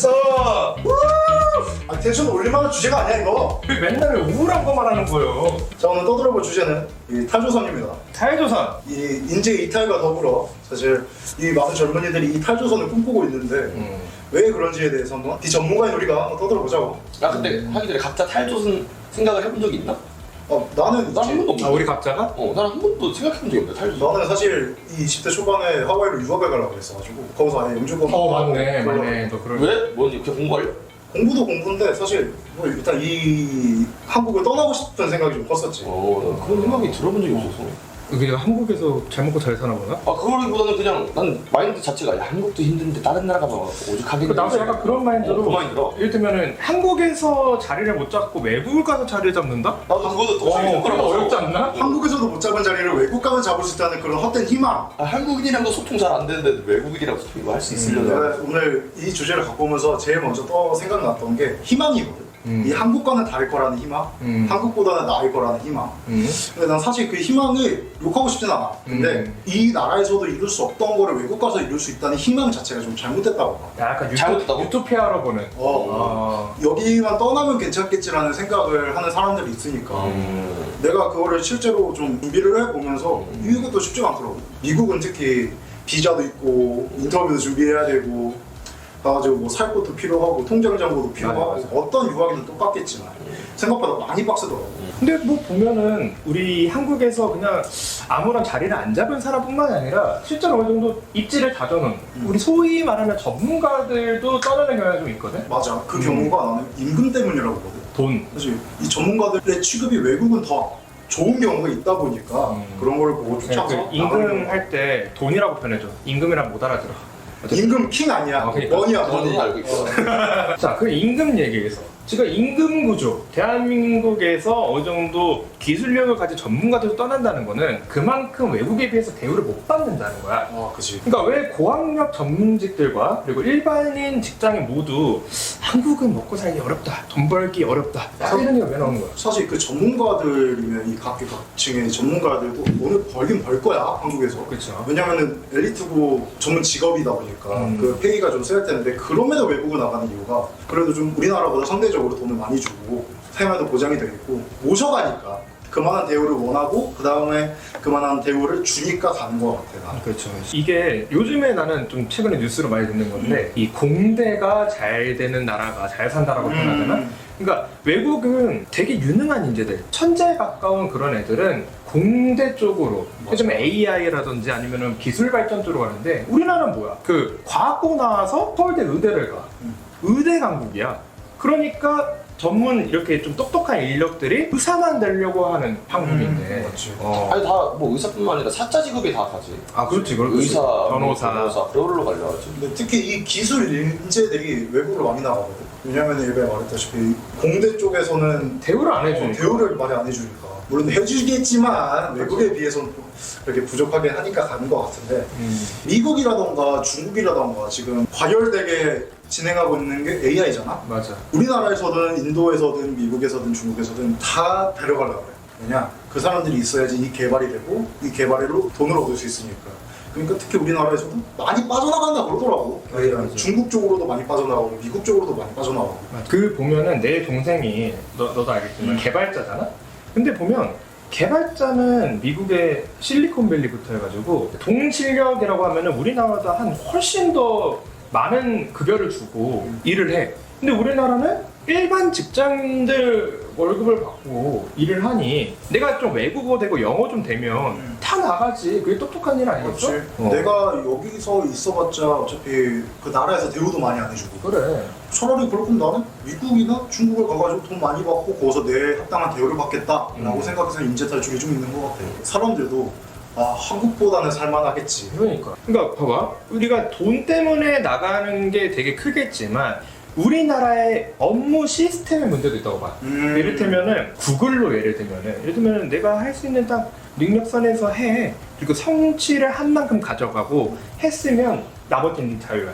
왔어. 아, 텐션 올릴만한 주제가 아니야 이거. 왜 맨날 왜 우울한 거만 하는 거예요? 자, 오늘 떠들어볼 주제는 이 탈조선입니다. 탈조선. 이 인재 이탈과 더불어 사실 이 많은 젊은이들이 이 탈조선을 꿈꾸고 있는데 왜 그런지에 대해서 한번 비전문가인 우리가 한번 떠들어보자고. 야 근데 하기 전에 각자 탈조선 생각을 해본 적이 있나? 나는 난 한 번도 없어. 아 우리 각자가? 나는 한 번도 생각해본 적이 없네 탈조선. 나는 사실 이 20대 초반에 하와이로 유학을 가려고 했어가지고 거기서 아예 영주권 맞네. 그러려고. 너 그럴. 왜? 뭔지 그냥 공부하려? 공부도 공부인데 사실 뭐 일단 이 한국을 떠나고 싶은 생각이 좀 컸었지. 난 그런 생각이 들어본 적이 없어서. 그냥 한국에서 잘 먹고 잘 사나 보나? 그거보다는 그냥 난 마인드 자체가 야 한국도 힘든데 다른 나라 가서 오죽하겠냐. 나도 약간 그런 마인드로. 그 마인드로. 이를테면은 한국에서 자리를 못 잡고 외국을 가서 자리를 잡는다? 나도 그것도 더 그럼 어렵지 않나? 한국에서도 못 잡은 자리를 외국 가면 잡을 수 있다는 그런 헛된 희망. 한국인이랑도 소통 잘 안 되는데 외국인이랑 소통이 할 수 있으려나? 내가 오늘 이 주제를 갖고 오면서 제일 먼저 생각났던 게 희망이거든. 이 한국과는 다를 거라는 희망, 한국보다는 나을 거라는 희망. 근데 난 사실 그 희망을 욕하고 싶진 않아. 근데 이 나라에서도 이룰 수 없던 거를 외국 가서 이룰 수 있다는 희망 자체가 좀 잘못됐다고 봐. 약간 잘못됐다고? 유토피아로 보는. 여기만 떠나면 괜찮겠지라는 생각을 하는 사람들이 있으니까 내가 그거를 실제로 좀 준비를 해보면서 이것도 쉽지가 않더라고. 미국은 특히 비자도 있고 인터뷰도 준비해야 되고 가가지고 뭐 살 것도 필요하고 통장 잔고도 필요하고 맞아. 어떤 유학이든 똑같겠지만 생각보다 많이 빡세더라고. 근데 뭐 보면은 우리 한국에서 그냥 아무런 자리를 안 잡은 사람뿐만 아니라 실제로 어느 정도 입지를 다져놓은 우리 소위 말하는 전문가들도 떠나는 경향이 좀 있거든? 맞아. 그 경우가 나는 임금 때문이라고 보거든. 돈. 사실 이 전문가들의 취급이 외국은 더 좋은 경우가 있다 보니까 그런 걸 보고 쫓아서 임금 할 때 돈이라고 표현해줘. 임금이랑 못 알아들어. 임금 킹 아니야. 그러니까. 머니야 너는 머니. 알고 있어. 자, 그 임금 얘기에서 지금 임금 구조, 대한민국에서 어느 정도 기술력을 가진 전문가들도 떠난다는 거는 그만큼 외국에 비해서 대우를 못 받는다는 거야. 그치. 그러니까 왜 고학력 전문직들과 그리고 일반인 직장인 모두 한국은 먹고 살기 어렵다, 돈 벌기 어렵다 이런 얘기가 왜 나오는 거야? 사실 그 전문가들이면 이 각층의 전문가들도 오늘 벌긴 벌 거야 한국에서. 그렇죠. 왜냐면은 엘리트고 전문 직업이다 보니까 그 페이가 좀 셀 텐데 그럼에도 외국을 나가는 이유가 그래도 좀 우리나라보다 상대적으로 돈을 많이 주고 생활도 보장이 되어 있고 모셔가니까 그만한 대우를 원하고 그 다음에 그만한 대우를 주니까 가는 것 같아. 나. 그렇죠. 이게 요즘에 나는 좀 최근에 뉴스로 많이 듣는 건데 이 공대가 잘 되는 나라가 잘 산다라고 표현하잖아. 그러니까 외국은 되게 유능한 인재들, 천재에 가까운 그런 애들은 공대 쪽으로 좀 AI라든지 아니면은 기술 발전 쪽으로 가는데 우리나라는 뭐야? 그 과학고 나와서 서울대 의대를 가. 의대 강국이야. 그러니까 전문 이렇게 좀 똑똑한 인력들이 의사만 되려고 하는 한국인데. 맞지. 아니 다 뭐 의사뿐만 아니라 사자 직업이 다 가지. 아 그렇지, 그렇지. 의사, 변호사. 그걸로 가려 하지. 근데 특히 이 기술 인재들이 외국으로 많이 나가거든. 왜냐면 예전에 말했다시피 공대 쪽에서는 대우를 안 해주니까. 대우를 많이 안 해주니까. 물론 해주겠지만 외국에 비해서는 그렇게 부족하게 하니까 가는 것 같은데 미국이라던가 중국이라던가 지금 과열되게 진행하고 있는 게 AI잖아. 맞아. 우리나라에서든 인도에서든 미국에서든 중국에서든 다 데려가려고 해. 왜냐? 그 사람들이 있어야지 이 개발이 되고 이 개발로 돈을 얻을 수 있으니까. 그러니까 특히 우리나라에서도 많이 빠져나간다 그러더라고. 맞아. 중국 쪽으로도 많이 빠져나가고 미국 쪽으로도 많이 빠져나가고. 그 보면은 내 동생이 너도 알겠지만 개발자잖아? 근데 보면 개발자는 미국의 실리콘밸리부터 해가지고 동실력이라고 하면은 우리나라보다 한 훨씬 더 많은 급여를 주고 일을 해. 근데 우리나라는 일반 직장인들 월급을 받고 일을 하니 내가 좀 외국어 되고 영어 좀 되면 다 나가지. 그게 똑똑한 일 아니겠어? 그렇지. 내가 여기서 있어봤자 어차피 그 나라에서 대우도 많이 안 해주고. 그래. 차라리 그럴 거면 나는 미국이나 중국을 가가지고 돈 많이 받고 거기서 내 합당한 대우를 받겠다라고 생각해서 인재 탈출이 좀 있는 것 같아. 사람들도 한국보다는 살만하겠지. 그러니까 봐봐. 우리가 돈 때문에 나가는 게 되게 크겠지만 우리나라의 업무 시스템의 문제도 있다고 봐. 이를테면은 구글로 예를 들면은 내가 할 수 있는 딱 능력선에서 해. 그리고 성취를 한 만큼 가져가고 했으면 나머지는 자유야.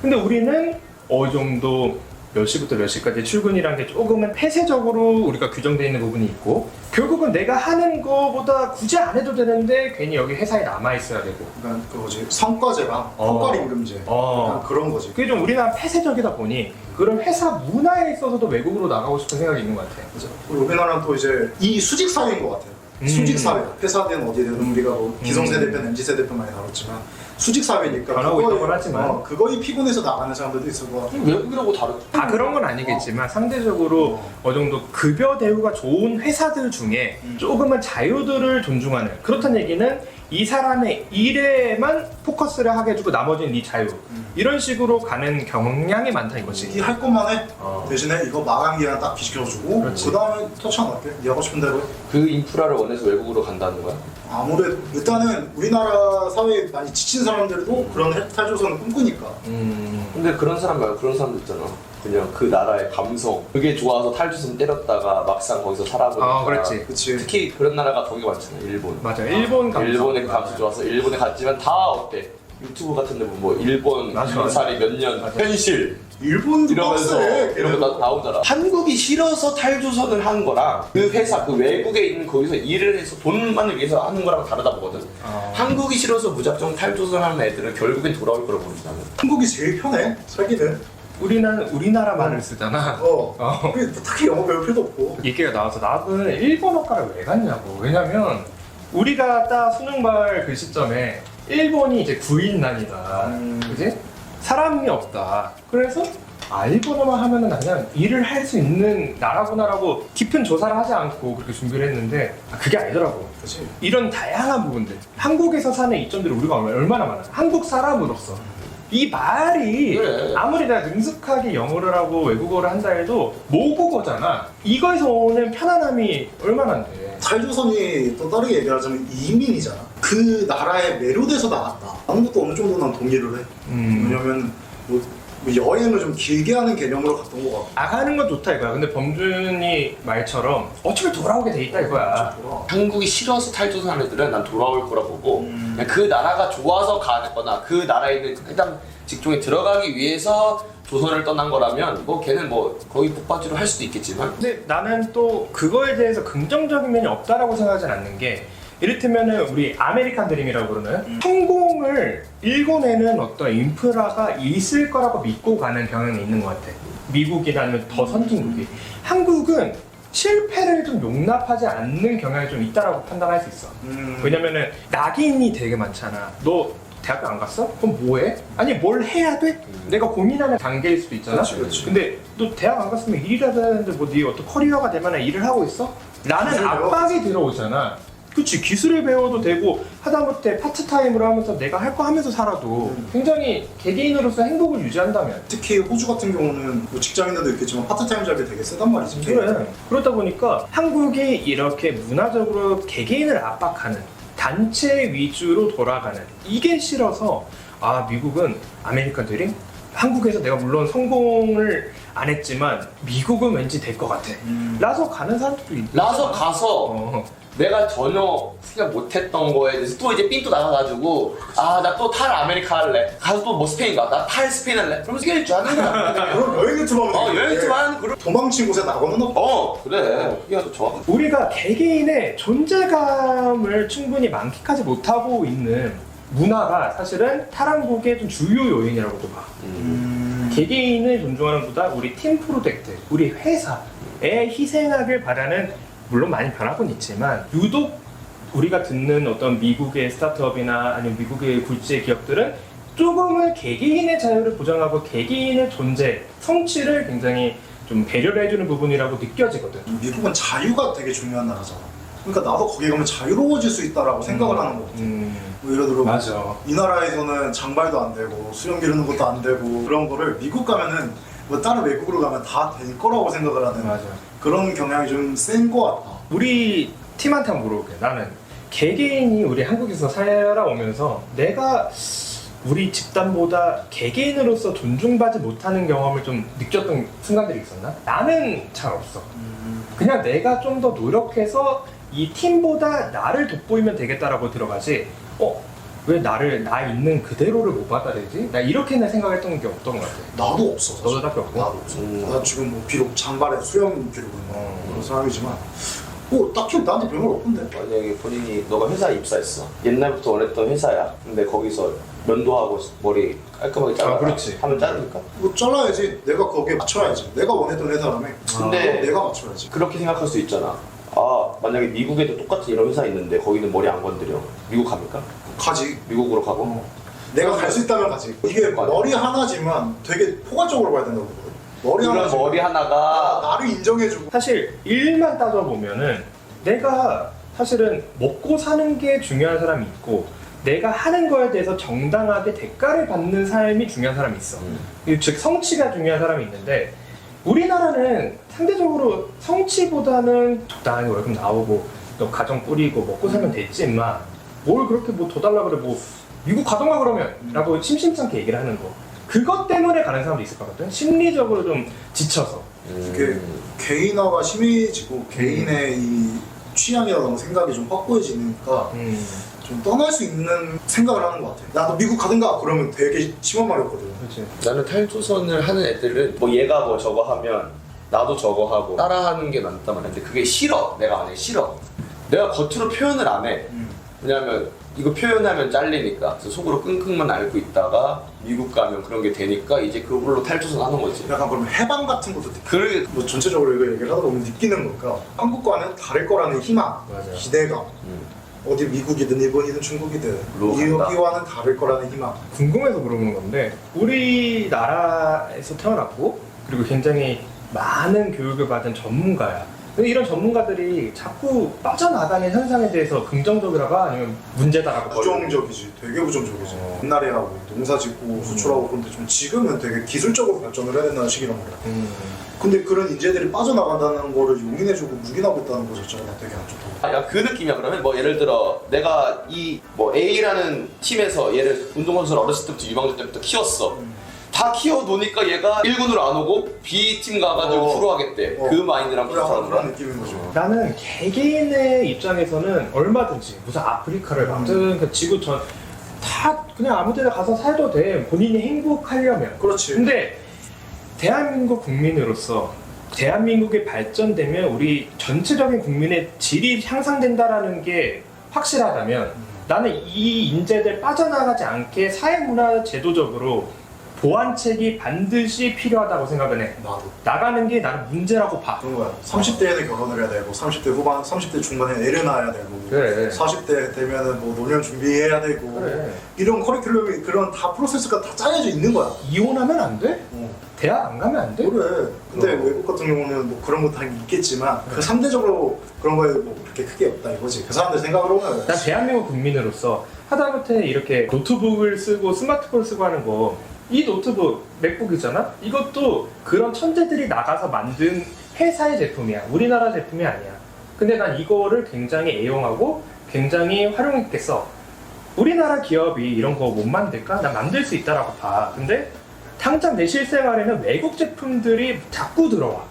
근데 우리는 어느 정도 몇 시부터 몇 시까지 출근이라는 게 조금은 폐쇄적으로 우리가 규정되어 있는 부분이 있고 결국은 내가 하는 거보다 굳이 안 해도 되는데 괜히 여기 회사에 남아 있어야 되고 그러니까 그거지 성과제랑 성과임금제 약간 그런 거지. 그게 좀 우리나라 폐쇄적이다 보니 그런 회사 문화에 있어서도 외국으로 나가고 싶은 생각이 있는 것 같아. 그죠. 우리 우리나라는 또 이제 이 수직 사회인 것 같아요. 수직 사회. 회사든 어디든 우리가 뭐 기성세대편, MZ세대편 많이 다뤘지만 수직 사회니까 변하고 있는 건 하지만 그거에 피곤해서 나가는 사람들도 있을 것 같고. 외국이라고 다르. 다 그런 건 아니겠지만 상대적으로 어느 정도 급여 대우가 좋은 회사들 중에 조금은 자유들을 존중하는 그렇다는 얘기는 이 사람의 일에만 포커스를 하게 해주고 나머지는 네 자유 이런 식으로 가는 경향이 많다 이거지. 이 할 것만 해. 대신에 이거 마감 기간 딱 비켜주고 그 다음에 터치 안 할게. 네 하고 싶은 대로 해. 그 인프라를 원해서 외국으로 간다는 거야? 아무래도 일단은 우리나라 사회에 많이 지친 사람들도 그런 탈조선을 꿈꾸니까. 근데 그런 사람 말고 그런 사람도 있잖아. 그냥 그 나라의 감성 그게 좋아서 탈주선 때렸다가 막상 거기서 살아보니까 그렇지. 그치. 특히 그런 나라가 되게 많잖아. 일본. 맞아. 일본 감성. 일본의 감성 좋아서 일본에 갔지만 다 어때? 유튜브 같은 데 보면 뭐 일본 맞아. 살이 몇 년 현실 일본도 이러면서 빡세. 이런 거 나오잖아. 한국이 싫어서 탈주선을 한 거랑 그 회사 그 외국에 있는 거기서 일을 해서 돈만을 위해서 하는 거랑 다르다 보거든. 한국이 싫어서 무작정 탈주선 하는 애들은 결국엔 돌아올 거라고 보는 나는. 한국이 제일 편해. 살기는. 우리나라 말을 쓰잖아. 그게 딱히 영어 배울 필요도 없고. 얘기가 나와서 나는 일본어과를 왜 갔냐고. 왜냐면 우리가 딱 수능 볼 그 시점에 일본이 이제 구인난이다. 그지? 사람이 없다. 그래서 일본어만 하면은 그냥 일을 할 수 있는 나라구나라고 깊은 조사를 하지 않고 그렇게 준비를 했는데 그게 아니더라고. 그치. 이런 다양한 부분들 한국에서 사는 이점들이 우리가 얼마나 많아. 한국 사람으로서 이 말이 그래. 아무리 내가 능숙하게 영어를 하고 외국어를 한다 해도 모국어잖아. 이거에서 오는 편안함이 얼마나 돼. 탈조선이 또 다르게 얘기하자면 이민이잖아. 그 나라에 매료돼서 나갔다. 하는 것도 어느 정도 난 동의를 해. 왜냐면 뭐 여행을 좀 길게 하는 개념으로 갔던 것 같고. 나가는 건 좋다 이거야. 근데 범준이 말처럼 어차피 돌아오게 돼 있다 이거야. 한국이 싫어서 탈주선하는 애들은 난 돌아올 거라 보고 그냥 그 나라가 좋아서 가거나 그 나라에 있는 해당 직종에 들어가기 위해서 조선을 떠난 거라면 뭐 걔는 뭐 거기 북바지로 할 수도 있겠지만 근데 나는 또 그거에 대해서 긍정적인 면이 없다라고 생각하진 않는 게 이를테면은 우리 아메리칸 드림이라고 그러는 성공을 일궈내는 어떤 인프라가 있을 거라고 믿고 가는 경향이 있는 것 같아. 미국이라는 더 선진국이. 한국은 실패를 좀 용납하지 않는 경향이 좀 있다라고 판단할 수 있어. 왜냐면은 낙인이 되게 많잖아. 너 대학교 안 갔어? 그럼 뭐해? 아니 뭘 해야 돼? 내가 고민하는 단계일 수도 있잖아. 그렇지. 근데 너 대학 안 갔으면 일이라도 하는데 뭐 네 어떤 커리어가 될 만한 일을 하고 있어? 라는 기술 압박이 들어오잖아. 그치, 기술을 배워도 되고 하다못해 파트타임으로 하면서 내가 할 거 하면서 살아도 굉장히 개개인으로서 행복을 유지한다면. 특히 호주 같은 경우는 뭐 직장인들도 있겠지만 파트타임 잡이 되게 세단 말이지. 그래. 그러다 보니까 한국이 이렇게 문화적으로 개개인을 압박하는 단체 위주로 돌아가는 이게 싫어서 미국은 아메리칸 드림? 한국에서 내가 물론 성공을 안 했지만 미국은 왠지 될 것 같아. 라서 가는 사람들도 있고. 라서 가서 내가 전혀 생각 못했던 거에 대해서 또 이제 삔 또 나가가지고 나 또 탈 아메리카 할래. 가서 또 뭐 스페인 가. 나 탈 스페인 할래. 그러면서 이길 줄 아는 거야. 그럼 여행 유튜브 하면 여행 유튜브 하는 그런 도망친 곳에 나가면 없고. 그래. 그게 아주 정확한 우리가 개개인의 존재감을 충분히 만끽하지 못하고 있는 문화가 사실은 타란국의 좀 주요 요인이라고도 봐. 개개인을 존중하는 보다 우리 팀 프로젝트, 우리 회사에 희생하길 바라는 물론 많이 변하고는 있지만 유독 우리가 듣는 어떤 미국의 스타트업이나 아니면 미국의 굴지의 기업들은 조금은 개개인의 자유를 보장하고 개개인의 존재, 성취를 굉장히 좀 배려를 해주는 부분이라고 느껴지거든. 미국은 자유가 되게 중요한 나라잖아. 그러니까 나도 거기 가면 자유로워질 수 있다라고 생각을 하는 거 같아. 뭐 예를 들어 맞아. 이 나라에서는 장발도 안 되고 수염 기르는 것도 안 되고 그런 거를 미국 가면은 뭐 다른 외국으로 가면 다 될 거라고 생각을 하는 맞아. 그런 경향이 좀 센 거 같아. 우리 팀한테 한번 물어볼게. 나는 개개인이 우리 한국에서 살아오면서 내가 우리 집단보다 개개인으로서 존중받지 못하는 경험을 좀 느꼈던 순간들이 있었나? 나는 잘 없어. 그냥 내가 좀 더 노력해서 이 팀보다 나를 돋보이면 되겠다라고 들어가지 왜 나를 나 있는 그대로를 못 받아들이지? 나 이렇게는 생각했던 게 없던 것 같아. 나도 없어. 사실. 너도 딱히 없고? 나도 없어. 나 지금 뭐 비록 장발에 수염 기르고 있는 그런 사람이지만 뭐 딱히 나한테 별말 없던데. 만약에 본인이 너가 회사에 입사했어. 옛날부터 원했던 회사야. 근데 거기서 면도하고 머리 깔끔하게 잘라. 그렇지. 하면 자르니까. 뭐 잘라야지. 내가 거기에 맞춰야지. 내가 원했던 회사라며. 근데 내가 맞춰야지. 그렇게 생각할 수 있잖아. 아 만약에 미국에도 똑같은 이런 회사 있는데 거기는 머리 안 건드려. 미국 갑니까? 가지. 미국으로 가고. 내가 갈 수 있다면 가지. 이게 맞아. 머리 하나지만 되게 포괄적으로 봐야 된다고 보거든. 머리 그런 하나지만 머리 하나가 나를 인정해주고. 사실 일만 따져보면은 내가 사실은 먹고 사는 게 중요한 사람이 있고 내가 하는 거에 대해서 정당하게 대가를 받는 삶이 중요한 사람이 있어. 즉 성취가 중요한 사람이 있는데 우리나라는 상대적으로 성취보다는 적당히 월급 나오고 또 가정 꾸리고 먹고 살면 됐지 임마. 뭘 그렇게 뭐 더 달라 그래. 뭐 미국 가던가 그러면 라고 심심찮게 얘기를 하는 거. 그것 때문에 가는 사람도 있을 것 같거든. 심리적으로 좀 지쳐서. 이게 개인화가 심해지고 개인의 이 취향이라던가 생각이 좀 확고해지니까 좀 떠날 수 있는 생각을 하는 것 같아. 나도 미국 가든가 그러면 되게 심한 말이었거든. 그렇지. 나는 탈조선을 하는 애들은 뭐 얘가 뭐 저거 하면 나도 저거 하고 따라하는 게 낫단 말이야. 근데 그게 싫어. 내가 안 해. 싫어. 내가 겉으로 표현을 안 해. 왜냐면 이거 표현하면 잘리니까. 그래서 속으로 끙끙만 앓고 있다가 미국 가면 그런 게 되니까 이제 그걸로 탈조선 하는 거지. 약간 그러면 해방 같은 것도 느끼. 그 뭐 전체적으로 이거 얘기를 하다 보면 느끼는 거가 한국과는 다를 거라는 희망, 맞아. 기대감. 어디 미국이든 일본이든 중국이든 로 간다. 여기와는 다를 거라는 희망. 궁금해서 물어보는 건데 우리나라에서 태어났고 그리고 굉장히 많은 교육을 받은 전문가야. 근데 이런 전문가들이 자꾸 빠져나가는 현상에 대해서 긍정적이라가 아니면 문제다라고 부정적이지. 되게 부정적이지. 옛날에야 뭐 농사 짓고 수출하고 그런데 좀 지금은 되게 기술적으로 발전을 해야 된다는 시기란 말이야. 근데 그런 인재들이 빠져나간다는 거를 용인해주고 묵인하고 있다는 거 자체가 나 되게 안 좋다. 야, 그 느낌이야. 그러면 뭐 예를 들어 내가 이 뭐 A라는 팀에서 얘를 운동선수를 어렸을 때부터 유망주 때부터 키웠어. 다 키워놓으니까 얘가 1군으로 안 오고 B팀 가가지고 프로 하겠대. 그 마인드랑 비슷한 그런 거야. 느낌인 거죠. 나는 개개인의 입장에서는 얼마든지 무슨 아프리카를 막든 그 지구 전 다 그냥 아무 데나 가서 살도 돼. 본인이 행복하려면. 그렇지. 근데 대한민국 국민으로서 대한민국이 발전되면 우리 전체적인 국민의 질이 향상된다라는 게 확실하다면 나는 이 인재들 빠져나가지 않게 사회문화 제도적으로 보완책이 반드시 필요하다고 생각을 해. 나도. 나가는 게 나는 문제라고 봐. 그런 거야. 30대에는 결혼을 해야 되고, 30대 후반, 30대 중반에 애를 낳아야 되고, 그래. 40대 되면은 뭐 노년 준비해야 되고, 그래. 이런 커리큘럼이 그런 다 프로세스가 다 짜여져 있는 거야. 이혼하면 안 돼? 어. 대학 안 가면 안 돼? 그래. 근데 어. 외국 같은 경우는 뭐 그런 것도 있겠지만, 그 상대적으로 그런 거에 뭐 그렇게 크게 없다 이거지. 그 사람들 생각으로 보면. 난 대한민국 국민으로서 하다못해 이렇게 노트북을 쓰고 스마트폰을 쓰고 하는 거, 이 노트북 맥북이잖아? 이것도 그런 천재들이 나가서 만든 회사의 제품이야. 우리나라 제품이 아니야. 근데 난 이거를 굉장히 애용하고 굉장히 활용했게 써. 우리나라 기업이 이런 거 못 만들까? 난 만들 수 있다라고 봐. 근데 당장 내 실생활에는 외국 제품들이 자꾸 들어와.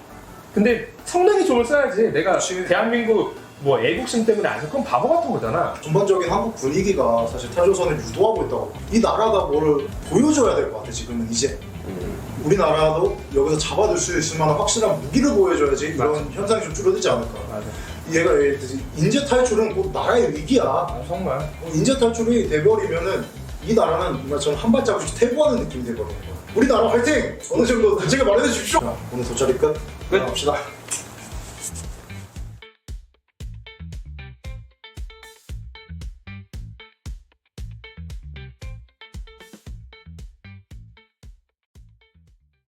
근데 성능이 좋을 써야지. 내가 그치. 대한민국 뭐 애국심 때문에 안 써. 그건 바보 같은 거잖아. 전반적인 한국 분위기가 사실 탈조선을 유도하고 있다고. 이 나라가 뭐를 보여줘야 될 것 같아, 지금은 이제. 우리나라도 여기서 잡아둘 수 있을 만한 확실한 무기를 보여줘야지 이런 맞아. 현상이 좀 줄어들지 않을까. 맞아. 얘가 예를 들지 인재 탈출은 곧 나라의 위기야. 아, 정말. 인재 탈출이 돼버리면은 이 나라는 정말처럼 한 발자국씩 퇴보하는 느낌이 돼버리는 거야. 우리나라 화이팅! 어느 정도 대책을 마련해 주십시오. 자, 오늘 돗자리 끝. 끝. 갑시다.